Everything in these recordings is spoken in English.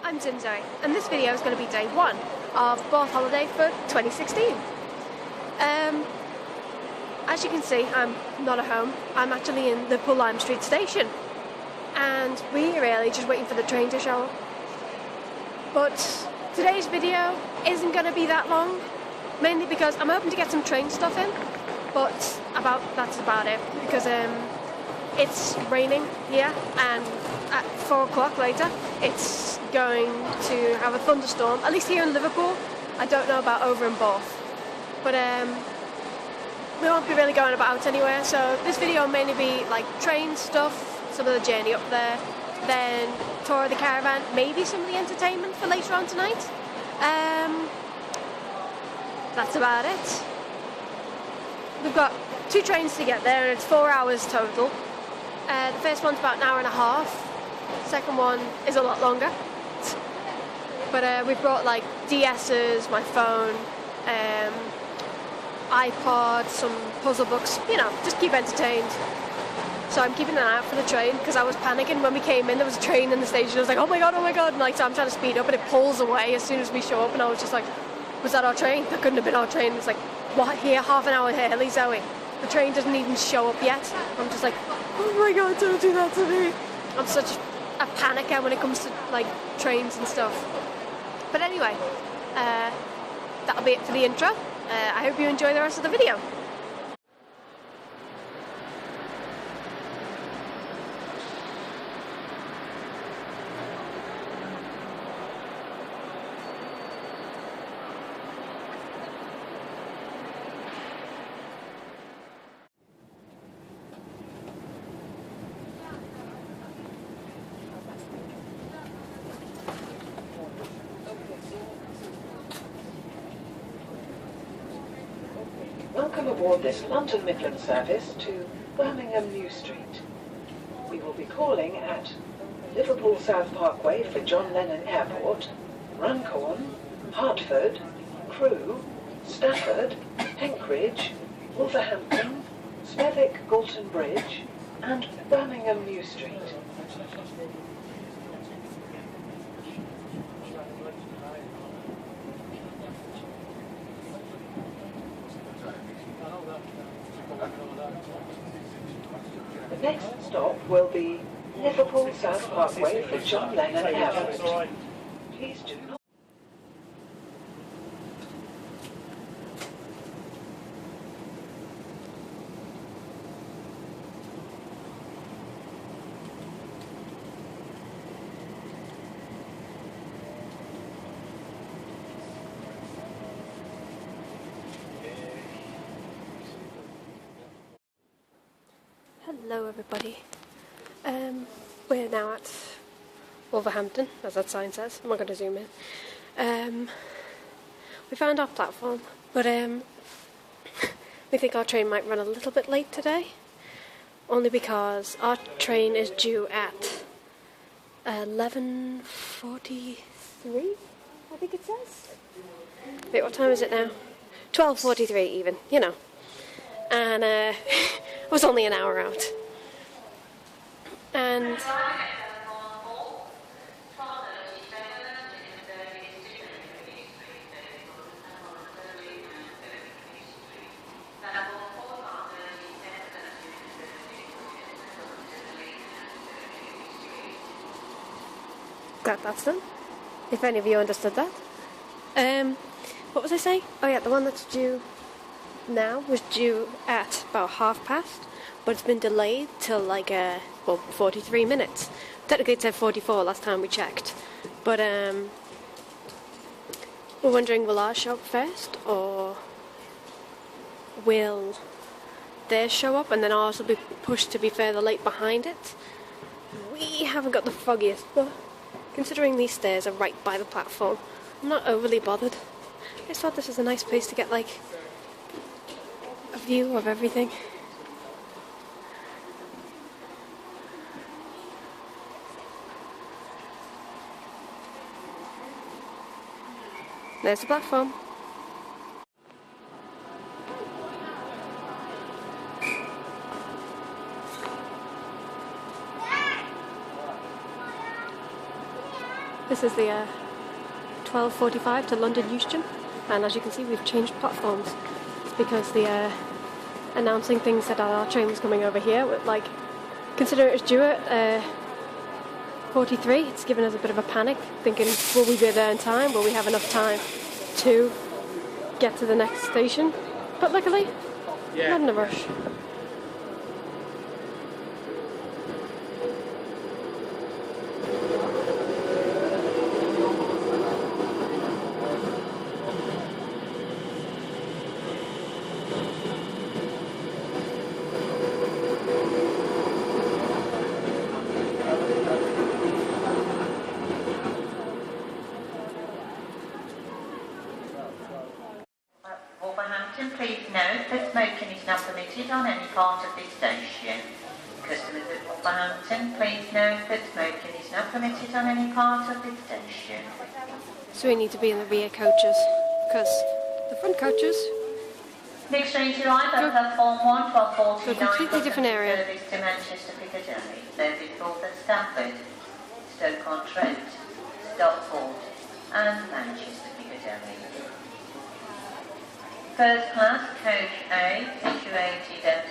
I'm ZimZoe, and this video is going to be day one of Borth holiday for 2016. As you can see, I'm not at home. I'm actually in the Lime Street station, and we're really just waiting for the train to show up. But today's video isn't going to be that long, mainly because I'm hoping to get some train stuff in, but that's about it, because it's raining here, and at 4 o'clock later it's going to have a thunderstorm, at least here in Liverpool. I don't know about over in Borth, but we won't be really going about anywhere, so this video will mainly be like train stuff, some of the journey up there, then tour of the caravan, maybe some of the entertainment for later on tonight. That's about it. We've got 2 trains to get there, and it's 4 hours total. The first one's about an hour and a half. Second one is a lot longer. But we've brought like DS's, my phone, iPod, some puzzle books, you know, just keep entertained. So I'm keeping an eye out for the train, because I was panicking when we came in. There was a train in the station. I was like, oh my god, and like, so I'm trying to speed up, and it pulls away as soon as we show up, and I was just like, was that our train? That couldn't have been our train. It's like, what, here, half an hour early, Zoe? The train doesn't even show up yet. I'm just like, oh my god, don't do that to me. I'm such a panicker when it comes to like trains and stuff. But anyway, that'll be it for the intro. I hope you enjoy the rest of the video. Welcome aboard this London Midland service to Birmingham New Street. We will be calling at Liverpool South Parkway for John Lennon Airport, Runcorn, Hertford, Crewe, Stafford, Penkridge, Wolverhampton, Smethwick Galton Bridge, and Birmingham New Street. The next stop will be Liverpool South Parkway for John Lennon Airport. Please do not. Hello everybody. We're now at Wolverhampton, as that sign says. I'm not going to zoom in. We found our platform, but we think our train might run a little bit late today, only because our train is due at 11:43, I think it says. Wait, what time is it now? 12:43 even, you know. And it was only an hour out. And that's done, if any of you understood that. What was I saying? Oh yeah, the one that's due now was due at about past, but it's been delayed till like 43 minutes. Technically it said 44 last time we checked, but we're wondering, will ours show up first, or will theirs show up and then ours will be pushed to be further late behind it? We haven't got the foggiest, but considering these stairs are right by the platform, I'm not overly bothered. I just thought this was a nice place to get like a view of everything. There's the platform. This is the 12:45 to London Euston, and as you can see we've changed platforms. It's because the announcing things that our train was coming over here, like considering it was due at 43, it's given us a bit of a panic, thinking will we be there in time, will we have enough time to get to the next station, but luckily not in a rush. Please note that smoking is not permitted on any part of this station. Customers at Wolverhampton, please note that smoking is not permitted on any part of this station. So we need to be in the rear coaches, because the front coaches Next train to arrive at platform 1 for 49 completely different area. Service to Manchester Piccadilly, service Borth and Stafford, Stoke-on-Trent, Stockport and Manchester Piccadilly. First class, coach A, situated at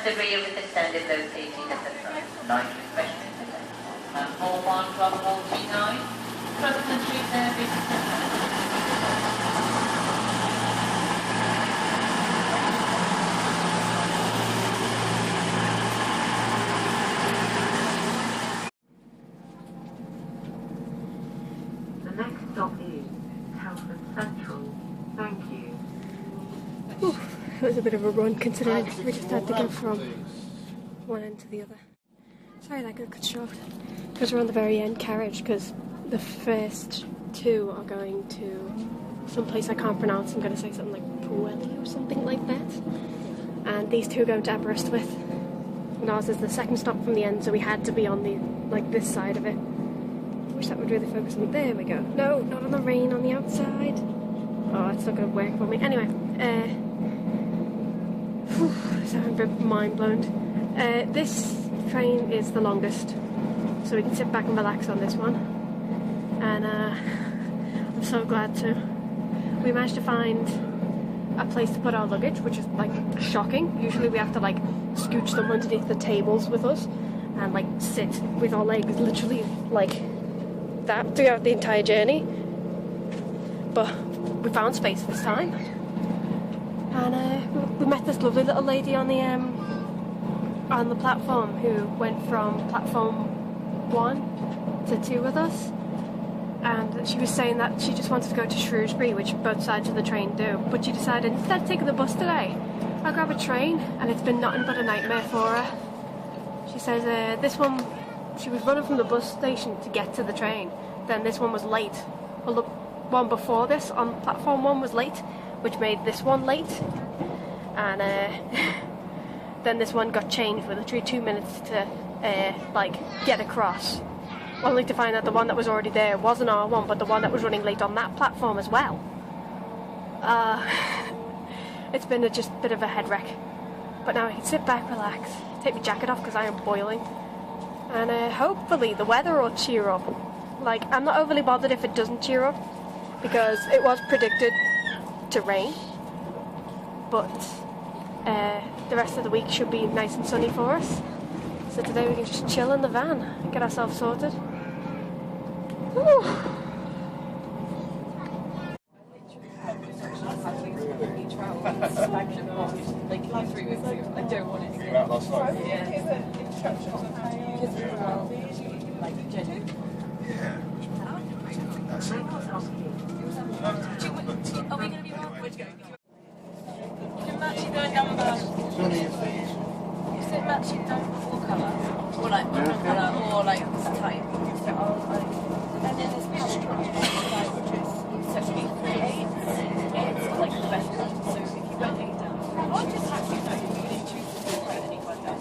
the rear with the standard located at the front. Light refreshment at platform 1 from 49, cross-country service to The next stop is Telford Central. Thank you. Whew, it was a bit of a run considering we just had to go from one end to the other. Sorry that got cut short. Because we're on the very end carriage, because the first two are going to some place I can't pronounce. I'm going to say something like Puelli or something like that. And these two are going to Aberystwyth. And ours is the second stop from the end, so we had to be on the this side of it. I wish that would really focus on. There we go. No, not on the rain on the outside. Oh, it's not going to work for me. Anyway, so I'm a bit mind blown. This train is the longest, so we can sit back and relax on this one. And I'm so glad to. We managed to find a place to put our luggage, which is like shocking. Usually we have to like scooch them underneath the tables with us and like sit with our legs literally like that throughout the entire journey. But we found space this time, and we met this lovely little lady on the platform who went from platform 1 to 2 with us, and she was saying that she just wanted to go to Shrewsbury, which both sides of the train do, but she decided instead of taking the bus today, I'll grab a train, and it's been nothing but a nightmare for her. She says this one, she was running from the bus station to get to the train, then this one was late. Well, the one before this on platform 1 was late, which made this one late, and then this one got changed with literally 2 minutes to like get across, only to find out the one that was already there wasn't our one, but the one that was running late on that platform as well. It's been just a bit of a head wreck, but now I can sit back, relax, take my jacket off because I am boiling, and hopefully the weather will cheer up. Like, I'm not overly bothered if it doesn't cheer up, because it was predicted to rain, but the rest of the week should be nice and sunny for us. So today we can just chill in the van and get ourselves sorted. Woo. Like 3 weeks ago. I don't want it again. That last night? Yeah. Like, genuine. Are we going to be one? Where'd you go? You can match the number. Is it matching number 4 colour? Or like one colour, or like type? And then there's extra, which is section 3/8. It's like the best one. So if you went 8 down, I'll just have you know, you really choose to do it any one down.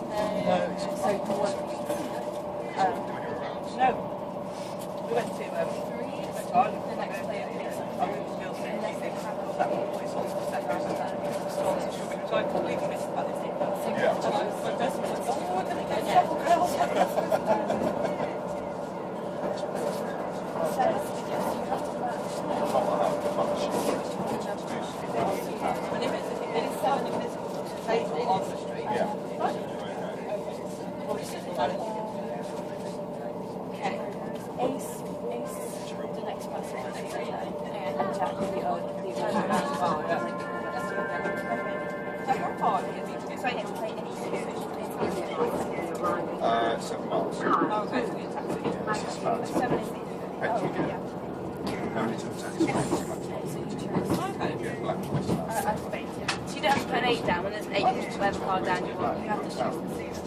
So for one. No. We went to 3. The next player picks up 3. Unless they have that one. So I completely missed about this. Yeah. Okay. Ace, the next person. And Jack, the other. 7 miles. Oh, okay. How many times that is? So you don't have to put an 8 down when there's 8, whatever card down you want. You have to choose the 6.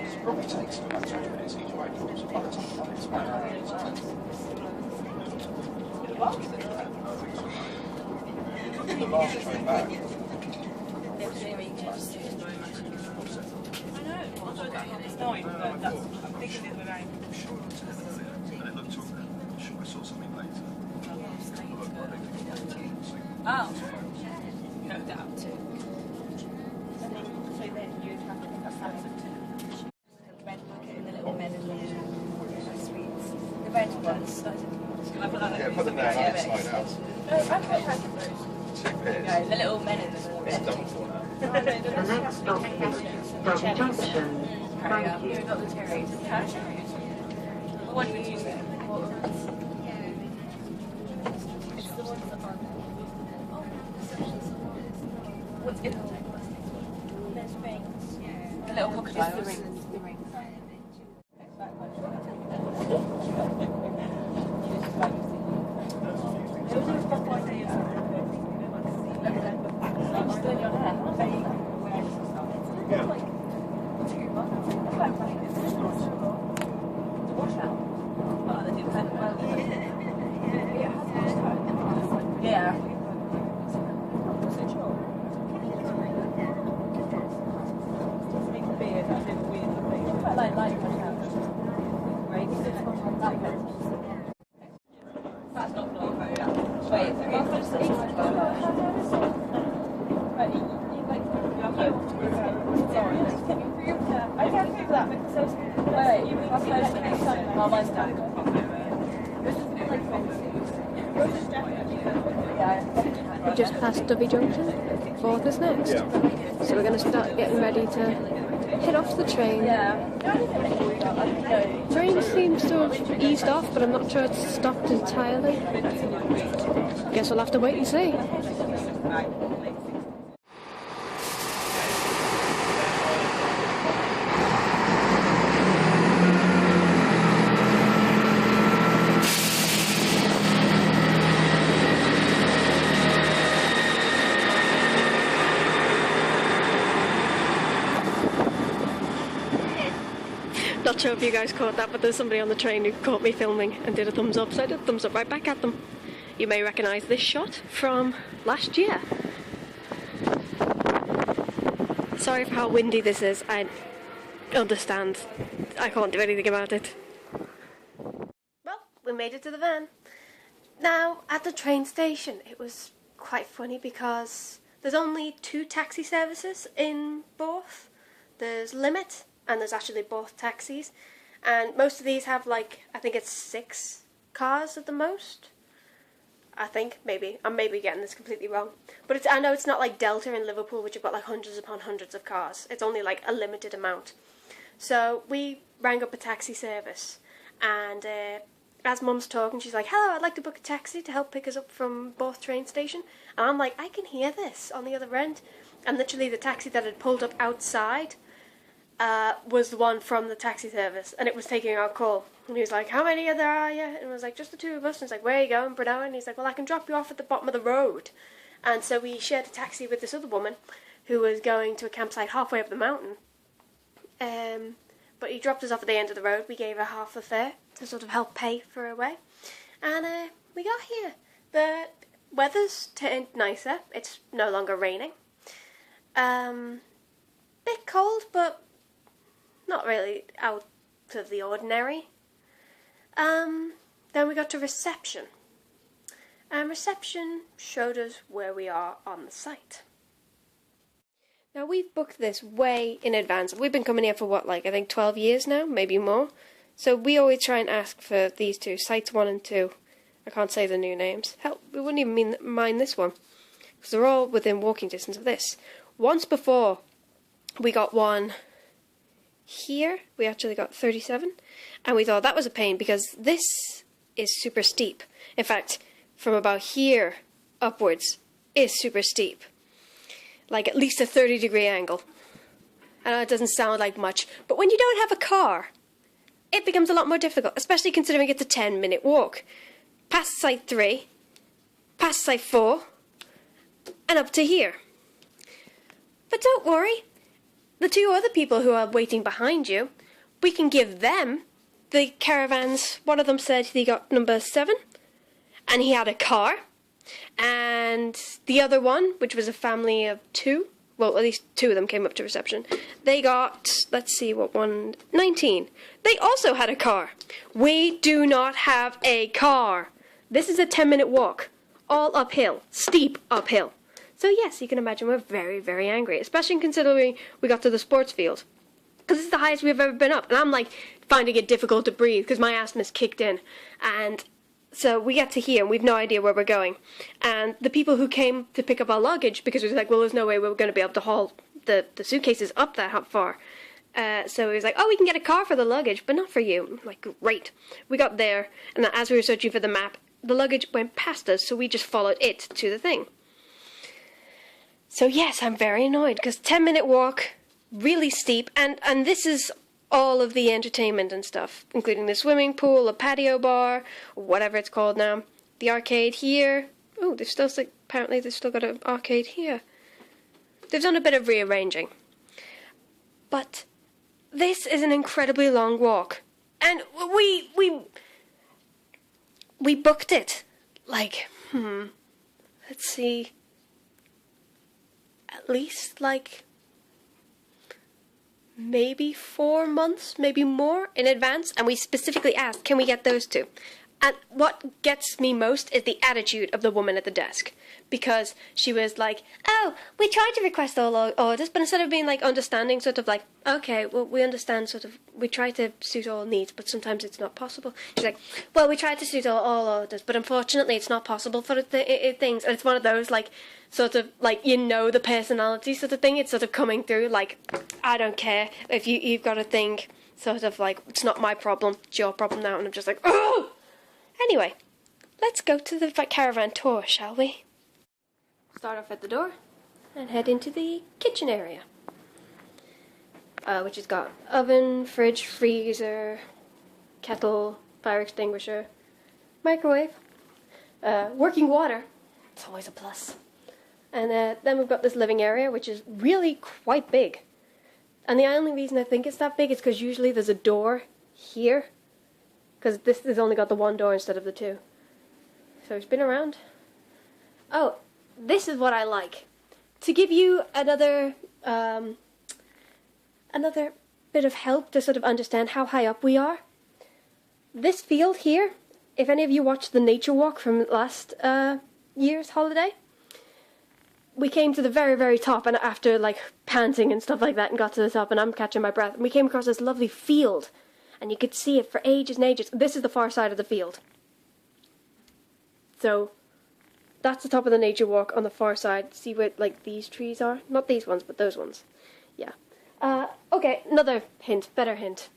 It probably takes about 2 minutes each way. So by the time it's about the last train back. It's not, but that's, I'm thinking the other way. And it looked I'm sure I saw something later. Oh, no doubt too. So then you'd have to pick up something to the red packet and the little men and the sweets. The red ones. Yeah, put them down outside out. Oh, okay, thank you. 2 pairs. No, the little men and the It's done for now. The next stop is Dog Junction. Thank you. You've got the cherries. What do you use it? It's the ones that are. What's in them? There's rings. The little crocodiles. The rings. Yeah. That's not Wait, I can't do that because oh, mine's done. We just passed Dovey Junction. Borth is next. So we're going to start getting ready to head off the train. Train seems to have eased off, but I'm not sure it's stopped entirely. Guess we'll have to wait and see. Not sure if you guys caught that, but there's somebody on the train who caught me filming and did a thumbs up, so I did a thumbs up right back at them. You may recognise this shot from last year. Sorry for how windy this is, I understand. I can't do anything about it. Well, we made it to the van. Now, at the train station, it was quite funny because there's only 2 taxi services in Borth. There's Limit, and there's actually Borth taxis, and most of these have like, I think it's 6 cars at the most. I think, maybe. I'm maybe getting this completely wrong. But I know it's not like Delta in Liverpool, which have got like hundreds upon hundreds of cars. It's only like a limited amount. So we rang up a taxi service, and as Mum's talking, she's like, "Hello, I'd like to book a taxi to help pick us up from Borth train station." And I'm like, I can hear this on the other end. And literally the taxi that had pulled up outside was the one from the taxi service, and it was taking our call. And he was like, "How many of there are you?" And I was like, "Just the 2 of us." And he's like, "Where are you going, Bruno?" And he's like, "Well, I can drop you off at the bottom of the road." And so we shared a taxi with this other woman who was going to a campsite halfway up the mountain. But he dropped us off at the end of the road. We gave her half the fare to sort of help pay for her way. And we got here. The weather's turned nicer. It's no longer raining. Bit cold, but not really out of the ordinary. Then we got to reception. And reception showed us where we are on the site. Now, we've booked this way in advance. We've been coming here for what, like, I think 12 years now, maybe more. So we always try and ask for these 2, sites 1 and 2. I can't say the new names. Hell, we wouldn't even mind this one. because they're all within walking distance of this. Once before, we got one here. We actually got 37, and we thought that was a pain because this is super steep. In fact, from about here upwards is super steep. Like at least a 30-degree angle. I know it doesn't sound like much, but when you don't have a car, it becomes a lot more difficult, especially considering it's a 10-minute walk. Past Site 3, past Site 4, and up to here. But don't worry, the two other people who are waiting behind you, we can give them the caravans. One of them said he got number 7, and he had a car. And the other one, which was a family of 2, well, at least 2 of them came up to reception. They got, let's see what one, 19. They also had a car. We do not have a car. This is a 10-minute walk, all uphill, steep uphill. So yes, you can imagine we're very, very angry, especially considering we got to the sports field. Because this is the highest we've ever been up. And I'm like finding it difficult to breathe because my asthma's kicked in. And so we get to here and we've no idea where we're going. And the people who came to pick up our luggage, because it was like, well, there's no way we're going to be able to haul the suitcases up that far. So he was like, oh, we can get a car for the luggage, but not for you. I'm like, great. We got there, and as we were searching for the map, the luggage went past us, so we just followed it to the thing. So yes, I'm very annoyed, because 10-minute walk, really steep, and this is all of the entertainment and stuff, including the swimming pool, a patio bar, whatever it's called now, the arcade here. Oh, apparently they've still got an arcade here. They've done a bit of rearranging. But this is an incredibly long walk, and we booked it, like, let's see, at least, like, maybe 4 months, maybe more in advance, and we specifically asked, can we get those two? And what gets me most is the attitude of the woman at the desk, because she was like, oh, we tried to request all our orders, but instead of being like understanding, sort of like, okay, well, we understand, sort of, we try to suit all needs, but sometimes it's not possible. She's like, well, we tried to suit all orders, but unfortunately it's not possible for things. And it's one of those, like, sort of, like, you know, the personality sort of thing. It's sort of coming through, like, I don't care if you've got a thing, sort of like, it's not my problem, it's your problem now. And I'm just like, oh! Anyway, let's go to the caravan tour, shall we? Start off at the door and head into the kitchen area, which has got oven, fridge, freezer, kettle, fire extinguisher, microwave, working water. It's always a plus. And then we've got this living area, which is really quite big. And the only reason I think it's that big is because usually there's a door here, because this has only got the one door instead of the 2. So spin around. Oh, this is what I like. To give you another bit of help to sort of understand how high up we are. This field here, if any of you watched the nature walk from last year's holiday, we came to the very, very top, and after like panting and stuff like that and got to the top and I'm catching my breath, and we came across this lovely field. And you could see it for ages and ages. This is the far side of the field. So, that's the top of the nature walk on the far side. See where, like, these trees are? Not these ones, but those ones. Yeah. Okay, another hint. Better hint.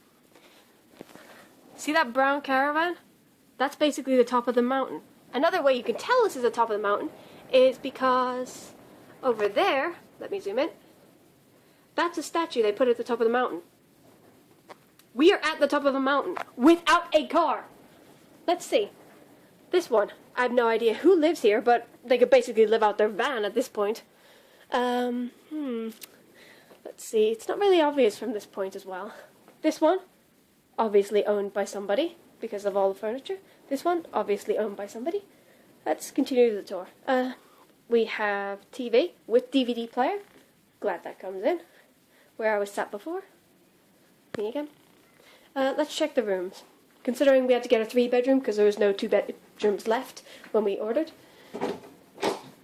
See that brown caravan? That's basically the top of the mountain. Another way you can tell this is the top of the mountain is because over there, let me zoom in, that's a statue they put at the top of the mountain. We are at the top of a mountain without a car. Let's see. This one. I have no idea who lives here, but they could basically live out their van at this point. Let's see. It's not really obvious from this point as well. This one, obviously owned by somebody because of all the furniture. This one, obviously owned by somebody. Let's continue the tour. We have TV with DVD player. Glad that comes in. Where I was sat before. Me again. Let's check the rooms. Considering we had to get a 3-bedroom because there was no 2 bedrooms left when we ordered.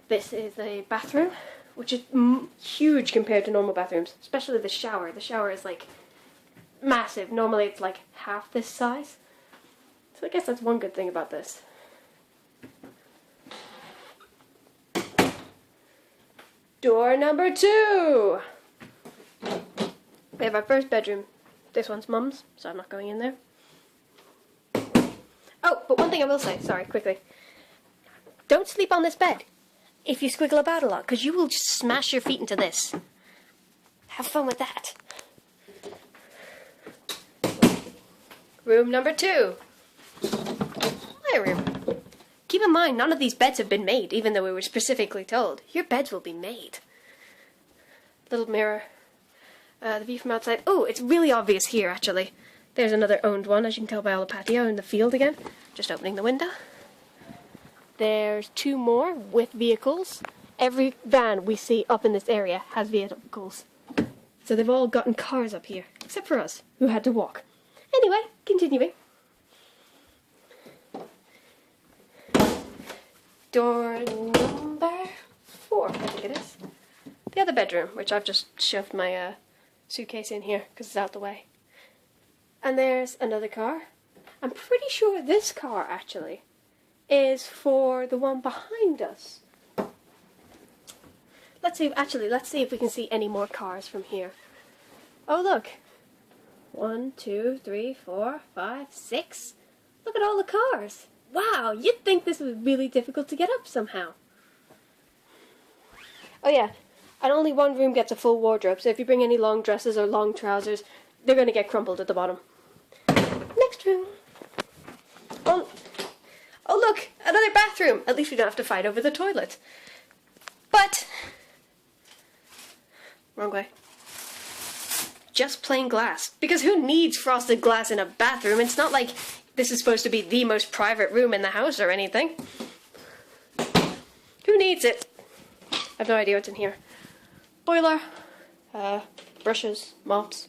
This is a bathroom, which is huge compared to normal bathrooms, especially the shower. The shower is like massive. Normally it's like half this size. So I guess that's one good thing about this. Door number 2. We have our first bedroom. This one's Mum's, so I'm not going in there. Oh, but one thing I will say, sorry, quickly. Don't sleep on this bed if you squiggle about a lot, because you will just smash your feet into this. Have fun with that. Room number 2. My room. Keep in mind, none of these beds have been made, even though we were specifically told. Your beds will be made. Little mirror. The view from outside. Oh, it's really obvious here, actually. There's another owned one, as you can tell by all the patio in the field again. Just opening the window. There's 2 more with vehicles. Every van we see up in this area has vehicles. So they've all gotten cars up here, except for us, who had to walk. Anyway, continuing. Door number 4, I think it is. The other bedroom, which I've just shoved my suitcase in here because it's out the way. And there's another car. I'm pretty sure this car, actually, is for the one behind us. Let's see if we can see any more cars from here. Oh, look. 1, 2, 3, 4, 5, 6. Look at all the cars. Wow, you'd think this was really difficult to get up somehow. Oh yeah, and only one room gets a full wardrobe, so if you bring any long dresses or long trousers, they're going to get crumpled at the bottom. Next room. Oh look, another bathroom. At least we don't have to fight over the toilet. But, wrong way. Just plain glass. Because who needs frosted glass in a bathroom? It's not like this is supposed to be the most private room in the house or anything. Who needs it? I have no idea what's in here. Boiler, brushes, mops,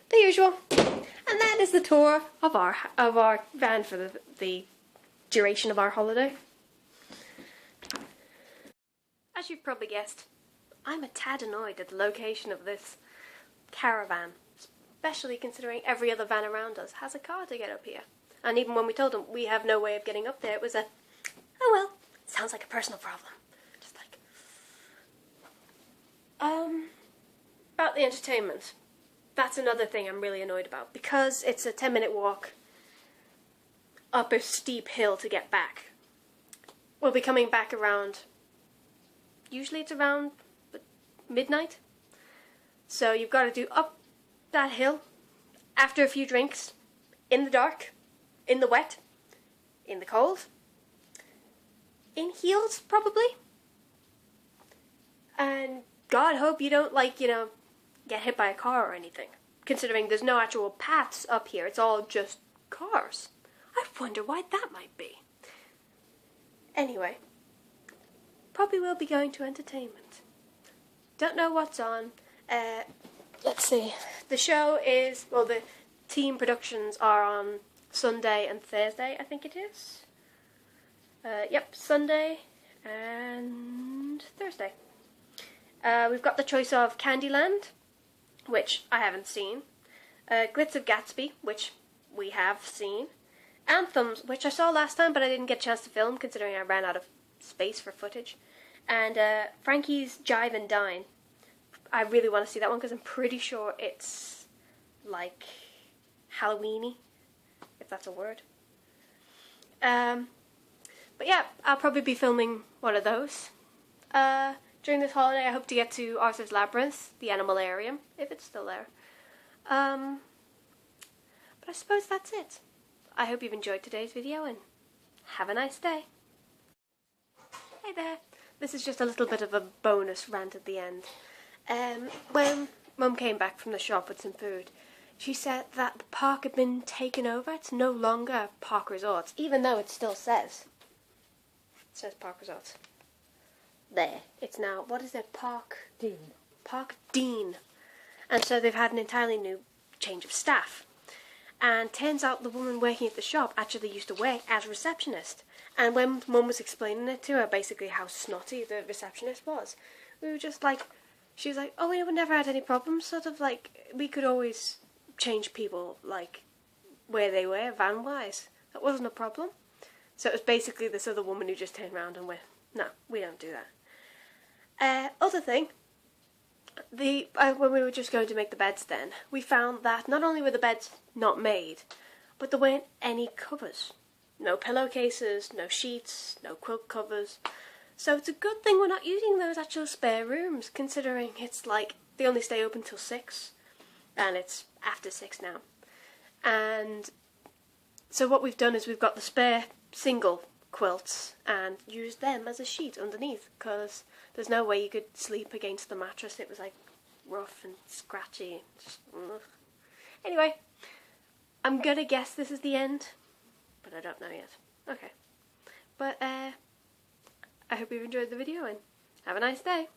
the usual. And that is the tour of our van for the duration of our holiday. As you've probably guessed, I'm a tad annoyed at the location of this caravan, especially considering every other van around us has a car to get up here. And even when we told them we have no way of getting up there, it was a, oh well, sounds like a personal problem. Just like, about the entertainment. That's another thing I'm really annoyed about, because it's a 10-minute walk up a steep hill to get back. We'll be coming back around, usually it's around midnight. So you've got to do up that hill, after a few drinks, in the dark, in the wet, in the cold, in heels probably, and God hope you don't, like, you know, get hit by a car or anything, considering there's no actual paths up here, it's all just cars. I wonder why that might be. Anyway, probably will be going to entertainment. Don't know what's on. Let's see. The show is, well, the team productions are on Sunday and Thursday, I think it is. Yep, Sunday and Thursday. We've got the choice of Candyland, which I haven't seen. Glitz of Gatsby, which we have seen. Anthems, which I saw last time, but I didn't get a chance to film, considering I ran out of space for footage. And Frankie's Jive and Dine. I really want to see that one because I'm pretty sure it's like Halloween-y, if that's a word. But yeah, I'll probably be filming one of those. During this holiday I hope to get to Arthur's Labyrinth, the animalarium, if it's still there. But I suppose that's it. I hope you've enjoyed today's video and have a nice day. Hey there. This is just a little bit of a bonus rant at the end. When Mum came back from the shop with some food, she said that the park had been taken over. It's no longer Park Resorts, even though it still says. It says Park Resorts. There. It's now, what is it? Park Dean. Park Dean. And so they've had an entirely new change of staff. And turns out the woman working at the shop actually used to work as receptionist. And when Mum was explaining it to her, basically how snotty the receptionist was, we were just like, she was like, oh, we never had any problems, sort of like, we could always change people, like, where they were, van-wise. That wasn't a problem. So it was basically this other woman who just turned around and went, no, we don't do that. Other thing, when we were just going to make the beds then, we found that not only were the beds not made, but there weren't any covers. No pillowcases, no sheets, no quilt covers. So it's a good thing we're not using those actual spare rooms, considering it's like they only stay open till 6, and it's after 6 now. And so what we've done is we've got the spare single quilts and used them as a sheet underneath, because there's no way you could sleep against the mattress. It was like rough and scratchy. Just, ugh. Anyway, I'm gonna guess this is the end, but I don't know yet. Okay, but I hope you've enjoyed the video and have a nice day.